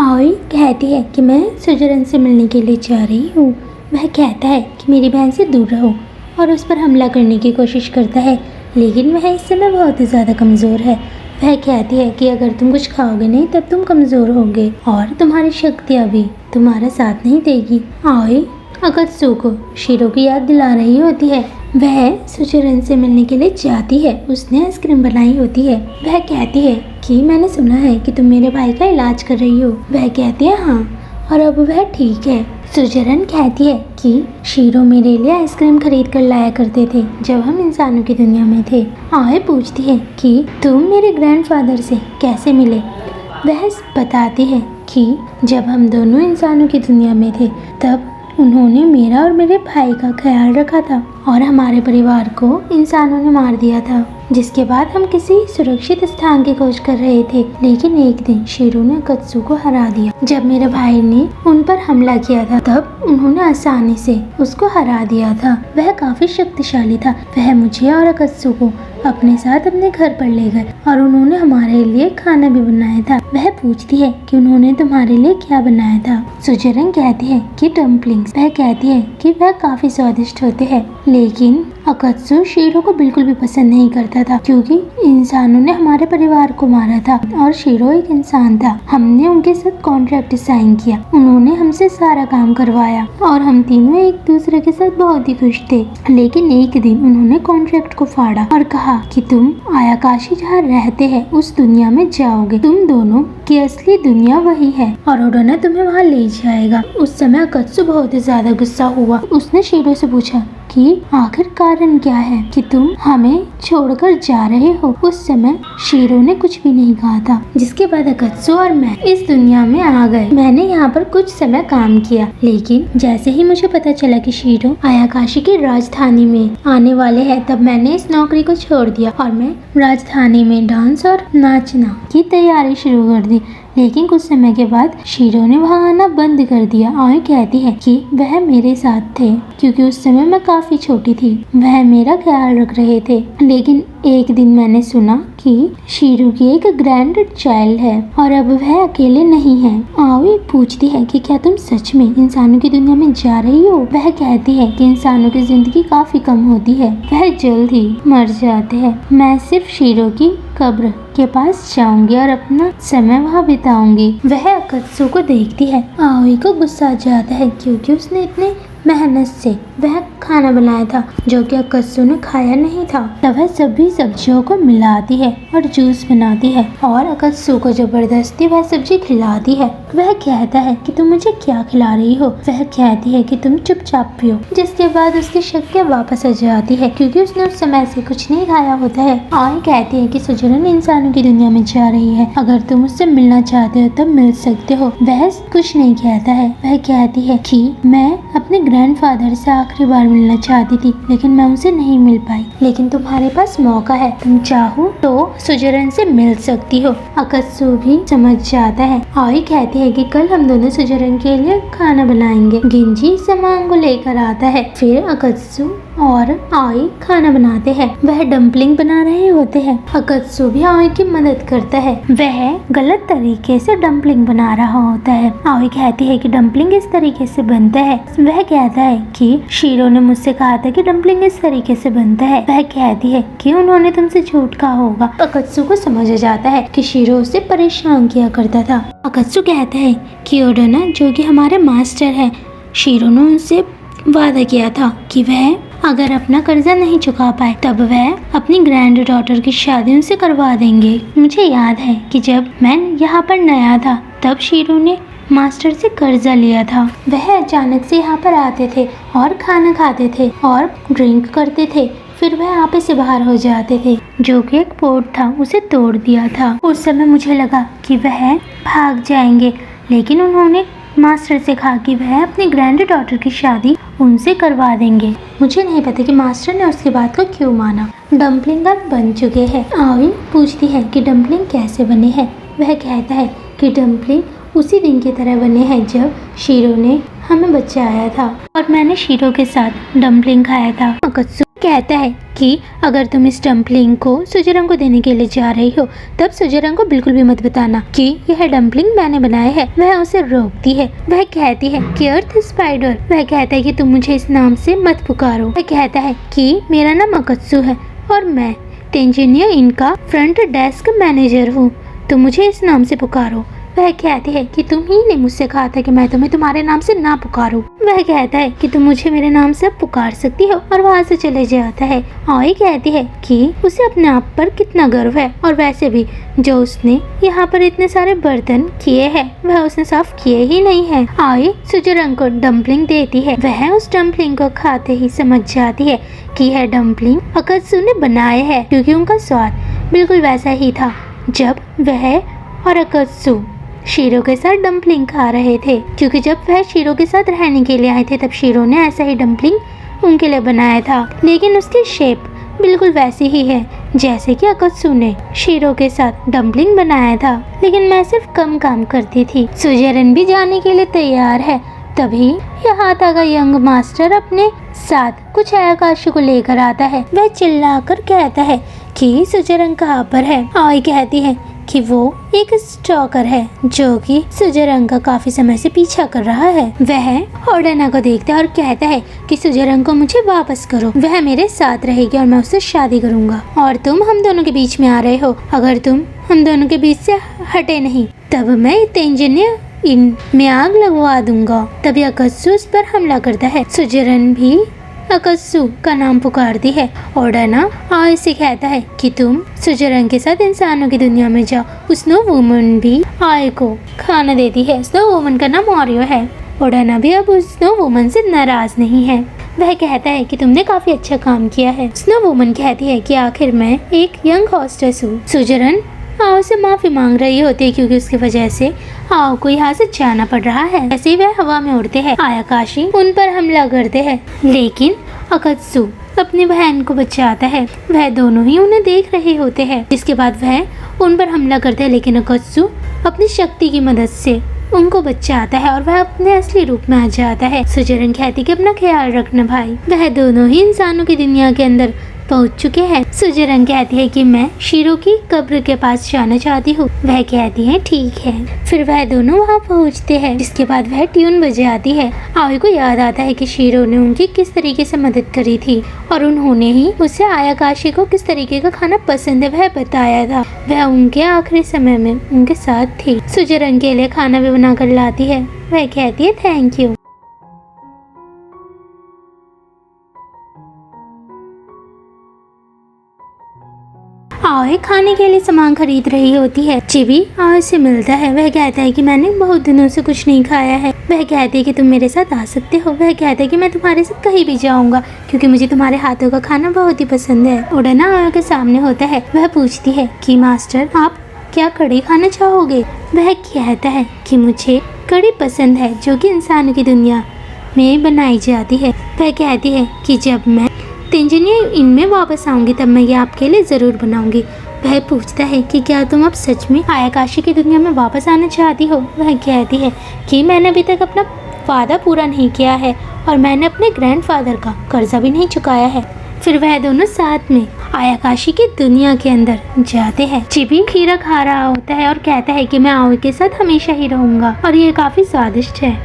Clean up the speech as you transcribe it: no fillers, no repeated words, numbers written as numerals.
आओई कहती है कि मैं सुजरन से मिलने के लिए जा रही हूँ। वह कहता है कि मेरी बहन से दूर रहो और उस पर हमला करने की कोशिश करता है, लेकिन वह इस समय बहुत ही ज़्यादा कमज़ोर है। वह कहती है कि अगर तुम कुछ खाओगे नहीं तब तुम कमज़ोर होगे और तुम्हारी शक्तियाँ भी तुम्हारा साथ नहीं देगी। आओई अकत्सु को शीरो की याद दिला रही होती है। वह सुजरन से मिलने के लिए जाती है। उसने आइसक्रीम बनाई होती है। वह कहती है कि मैंने सुना है कि तुम मेरे भाई का इलाज कर रही हो। वह कहती है हाँ, और अब वह ठीक है। सुजरन कहती है कि शीरो मेरे लिए आइसक्रीम खरीद कर लाया करते थे जब हम इंसानों की दुनिया में थे। आओई पूछती है कि तुम मेरे ग्रैंडफादर से कैसे मिले। वह बताती है कि जब हम दोनों इंसानों की दुनिया में थे तब उन्होंने मेरा और मेरे भाई का ख्याल रखा था और हमारे परिवार को इंसानों ने मार दिया था, जिसके बाद हम किसी सुरक्षित स्थान की खोज कर रहे थे। लेकिन एक दिन शीरो ने अकत्सु को हरा दिया। जब मेरे भाई ने उन पर हमला किया था तब उन्होंने आसानी से उसको हरा दिया था। वह काफी शक्तिशाली था। वह मुझे और अकत्सु को अपने साथ अपने घर पर ले गए और उन्होंने हमारे लिए खाना भी बनाया था। वह पूछती है कि उन्होंने तुम्हारे लिए क्या बनाया था। सुजरन कहती है कि डम्पलिंग्स। वह कहती है कि वह काफी स्वादिष्ट होते हैं, लेकिन अकत्सु शीरो को बिल्कुल भी पसंद नहीं करता था क्योंकि इंसानों ने हमारे परिवार को मारा था और शीरो एक इंसान था। हमने उनके साथ कॉन्ट्रैक्ट साइन किया, उन्होंने हमसे सारा काम करवाया और हम तीनों एक दूसरे के साथ बहुत ही खुश थे। लेकिन एक दिन उन्होंने कॉन्ट्रैक्ट को फाड़ा और कहा कि तुम आयाकाशी जहाँ रहते हैं उस दुनिया में जाओगे। तुम दोनों की असली दुनिया वही है और ओडोना तुम्हें वहाँ ले जाएगा। उस समय अकत्सु बहुत ही ज्यादा गुस्सा हुआ। उसने शीरो से पूछा कि आखिर कारण क्या है कि तुम हमें छोड़कर जा रहे हो। उस समय शीरो ने कुछ भी नहीं कहा था। जिसके बाद अकत्सु और मैं इस दुनिया में आ गए। मैंने यहाँ पर कुछ समय काम किया, लेकिन जैसे ही मुझे पता चला कि शीरो आयाकाशी की राजधानी में आने वाले हैं तब मैंने इस नौकरी को छोड़ दिया और मैं राजधानी में डांस और नाचना की तैयारी शुरू कर दी। लेकिन कुछ समय के बाद शीरो ने वहाँ आना बंद कर दिया। आओई कहती है कि वह मेरे साथ थे क्योंकि उस समय मैं काफी छोटी थी। वह मेरा ख्याल रख रहे थे। लेकिन एक दिन मैंने सुना कि शीरो की एक ग्रैंड चाइल्ड है और अब वह अकेले नहीं है। आओई पूछती है कि क्या तुम सच में इंसानों की दुनिया में जा रही हो। वह कहती है कि इंसानों की जिंदगी काफी कम होती है, वह जल्द ही मर जाते हैं। मैं सिर्फ शीरो की कब्र के पास जाऊंगी और अपना समय वहाँ बिताऊंगी। वह अकत्सु को देखती है। आओई को गुस्सा आ जाता है क्योंकि उसने इतने मेहनत से वह खाना बनाया था जो कि अकत्सु ने खाया नहीं था। तब वह सभी सब्जियों को मिलाती है और जूस बनाती है और अकत्सु को जबरदस्ती वह सब्जी खिलाती है। वह कहता है कि तुम मुझे क्या खिला रही हो। वह कहती है कि तुम चुपचाप पियो। जिसके बाद उसकी शक्तियाँ वापस आ जाती है क्योंकि उसने उस समय से कुछ नहीं खाया होता है। आई कहती है कि सुजरन इंसानों की दुनिया में जा रही है, अगर तुम उससे मिलना चाहते हो तब मिल सकते हो। वह कुछ नहीं कहता है। वह कहती है कि मैं अपने ग्रैंडफादर से आखिरी बार मिलना चाहती थी, लेकिन मैं उनसे नहीं मिल पाई। लेकिन तुम्हारे पास मौका है, तुम चाहो तो सुजरन से मिल सकती हो। अकत्सु भी समझ जाता है। आई कहती है कि कल हम दोनों सुजरन के लिए खाना बनाएंगे। गिंजी सामान को लेकर आता है। फिर अकत्सु और आई खाना बनाते हैं। वह डम्पलिंग बना रहे होते हैं। अकत्सु भी आई की मदद करता है। वह गलत तरीके से डम्पलिंग बना रहा होता है। आई कहती है कि डम्पलिंग इस तरीके से बनता है। वह कहता है कि शीरो ने मुझसे कहा था कि डम्पलिंग इस तरीके से बनता है। वह कहती है कि उन्होंने तुमसे झूठ कहा होगा। अकत्सु को समझ आ जाता है कि शीरो उसे परेशान किया करता था। अकत्सु कहता है कि ओडोना जो कि हमारे मास्टर है, शीरो ने उनसे वादा किया था कि वह अगर अपना कर्जा नहीं चुका पाए तब वह अपनी ग्रैंड डॉटर की शादी उनसे करवा देंगे। मुझे याद है कि जब मैं यहाँ पर नया था तब शीरो ने मास्टर से कर्जा लिया था। वह अचानक से यहाँ पर आते थे और खाना खाते थे और ड्रिंक करते थे। फिर वह आपे से बाहर हो जाते थे। जो कि एक पोर्ट था उसे तोड़ दिया था। उस समय मुझे लगा कि वह भाग जाएंगे, लेकिन उन्होंने मास्टर से कहा कि वह अपनी ग्रैंड डॉटर की शादी उनसे करवा देंगे। मुझे नहीं पता कि मास्टर ने उसकी बात को क्यों माना। डम्पलिंग अब बन चुके हैं। आई पूछती है कि डम्पलिंग कैसे बने हैं। वह कहता है कि डम्पलिंग उसी दिन की तरह बने हैं जब शीरो ने हमें बचाया था और मैंने शीरो के साथ डम्पलिंग खाया था। अकत्सु कहता है कि अगर तुम इस डम्पलिंग को सुजरंग को देने के लिए जा रही हो तब सुजरंग को बिल्कुल भी मत बताना कि यह डम्पलिंग मैंने बनाया है। वह उसे रोकती है। वह कहती है कि अर्थ स्पाइडर। वह कहता है कि तुम मुझे इस नाम से मत पुकारो। वह कहता है कि मेरा नाम अकत्सु है और मैं टेंजिनिया इनका फ्रंट डेस्क मैनेजर हूँ। तुम मुझे इस नाम से पुकारो। वह कहती है कि तुम ही ने मुझसे कहा था कि मैं तुम्हें तुम्हारे नाम से ना पुकारूं। वह कहता है कि तुम मुझे मेरे नाम से पुकार सकती हो और वहाँ से चले जाता है। आई कहती है कि उसे अपने आप पर कितना गर्व है और वैसे भी जो उसने यहाँ पर इतने सारे बर्तन किए हैं वह उसने साफ किए ही नहीं है। आई सुजरंग को डम्पलिंग देती है। वह उस डम्पलिंग को खाते ही समझ जाती है कि यह डम्पलिंग अकत्सु ने बनाए है, क्योंकि उनका स्वाद बिल्कुल वैसा ही था जब वह और अकत्सु शीरो के साथ डम्पलिंग खा रहे थे। क्योंकि जब वह शीरो के साथ रहने के लिए आए थे तब शीरो ने ऐसा ही डम्पलिंग उनके लिए बनाया था, लेकिन उसकी शेप बिल्कुल वैसी ही है जैसे कि अकत्सु ने शीरो के साथ डम्पलिंग बनाया था। लेकिन मैं सिर्फ कम काम करती थी। सुजरन भी जाने के लिए तैयार है। तभी यहाँ तक यंग मास्टर अपने साथ कुछ आकाशी को लेकर आता है। वह चिल्लाकर कहता है कि सुजरन कहाँ पर है। आई कहती है कि वो एक स्टॉकर है जो कि सुजरंग का काफी समय से पीछा कर रहा है। वह ओडेना को देखता है और कहता है कि सुजरंग को मुझे वापस करो। वह मेरे साथ रहेगी और मैं उससे शादी करूंगा और तुम हम दोनों के बीच में आ रहे हो। अगर तुम हम दोनों के बीच से हटे नहीं तब मैं तेंजिनिया इन में आग लगवा दूंगा। तभी अकत्सु उस पर हमला करता है। सुजरन भी अकत्सु का नाम पुकारती है। ओडेना आई से कहता है कि तुम सुजरंग के साथ इंसानों की दुनिया में जाओ। स्नो वुमन भी आई को खाना देती है। स्नो वुमन का नाम ऑरियो है। ओडेना भी अब उस स्नो वुमन से नाराज नहीं है। वह कहता है कि तुमने काफी अच्छा काम किया है। स्नो वुमन कहती है कि आखिर मैं एक यंग हॉस्टेस हूँ। सुजरन आओ से माफी मांग रही होती है क्योंकि उसकी वजह से आओ को यहाँ से जाना पड़ रहा है। ऐसे ही वह हवा में उड़ते हैं। आयाकाशी उन पर हमला करते हैं, लेकिन अकत्सु अपनी बहन को बचाता है। वह दोनों ही उन्हें देख रहे होते हैं। जिसके बाद वह उन पर हमला करते हैं, लेकिन अकत्सु अपनी शक्ति की मदद से उनको बचाता है और वह अपने असली रूप में आ जाता है। सुजरन कहती कि अपना ख्याल रखना भाई। वह दोनों ही इंसानों की दुनिया के अंदर पहुंच चुके हैं। सुजरन कहती है कि मैं शीरो की कब्र के पास जाना चाहती हूँ। वह कहती है ठीक है। फिर वह दोनों वहाँ पहुँचते हैं। जिसके बाद वह ट्यून बजाती है। आवी को याद आता है कि शीरो ने उनकी किस तरीके से मदद करी थी और उन्होंने ही उसे आयाकाशी को किस तरीके का खाना पसंद है वह बताया था। वह उनके आखिरी समय में उनके साथ थी। सुजरन के लिए खाना भी बनाकर लाती है। वह कहती है थैंक यू। आए खाने के लिए सामान खरीद रही होती है। चिबी आए से मिलता है। वह कहता है कि मैंने बहुत दिनों से कुछ नहीं खाया है। वह कहती है कि तुम मेरे साथ आ सकते हो। वह कहता है कि मैं तुम्हारे साथ कहीं भी जाऊंगा क्योंकि मुझे तुम्हारे हाथों का खाना बहुत ही पसंद है। ओडेना आए के सामने होता है। वह पूछती है कि मास्टर आप क्या कड़ी खाना चाहोगे। वह कहता है कि मुझे कड़ी पसंद है जो कि इंसानों की दुनिया में बनाई जाती है। वह कहती है कि जब मैं तेंजिनिया इनमें वापस आऊंगी तब मैं ये आपके लिए जरूर बनाऊंगी। वह पूछता है कि क्या तुम अब सच में आयाकाशी की दुनिया में वापस आना चाहती हो। वह कहती है कि मैंने अभी तक अपना वादा पूरा नहीं किया है और मैंने अपने ग्रैंडफादर का कर्जा भी नहीं चुकाया है। फिर वह दोनों साथ में आयाकाशी की दुनिया के अंदर जाते हैं। चिबी खीरा खा रहा होता है और कहता है कि मैं आओ के साथ हमेशा ही रहूंगा और ये काफी स्वादिष्ट है।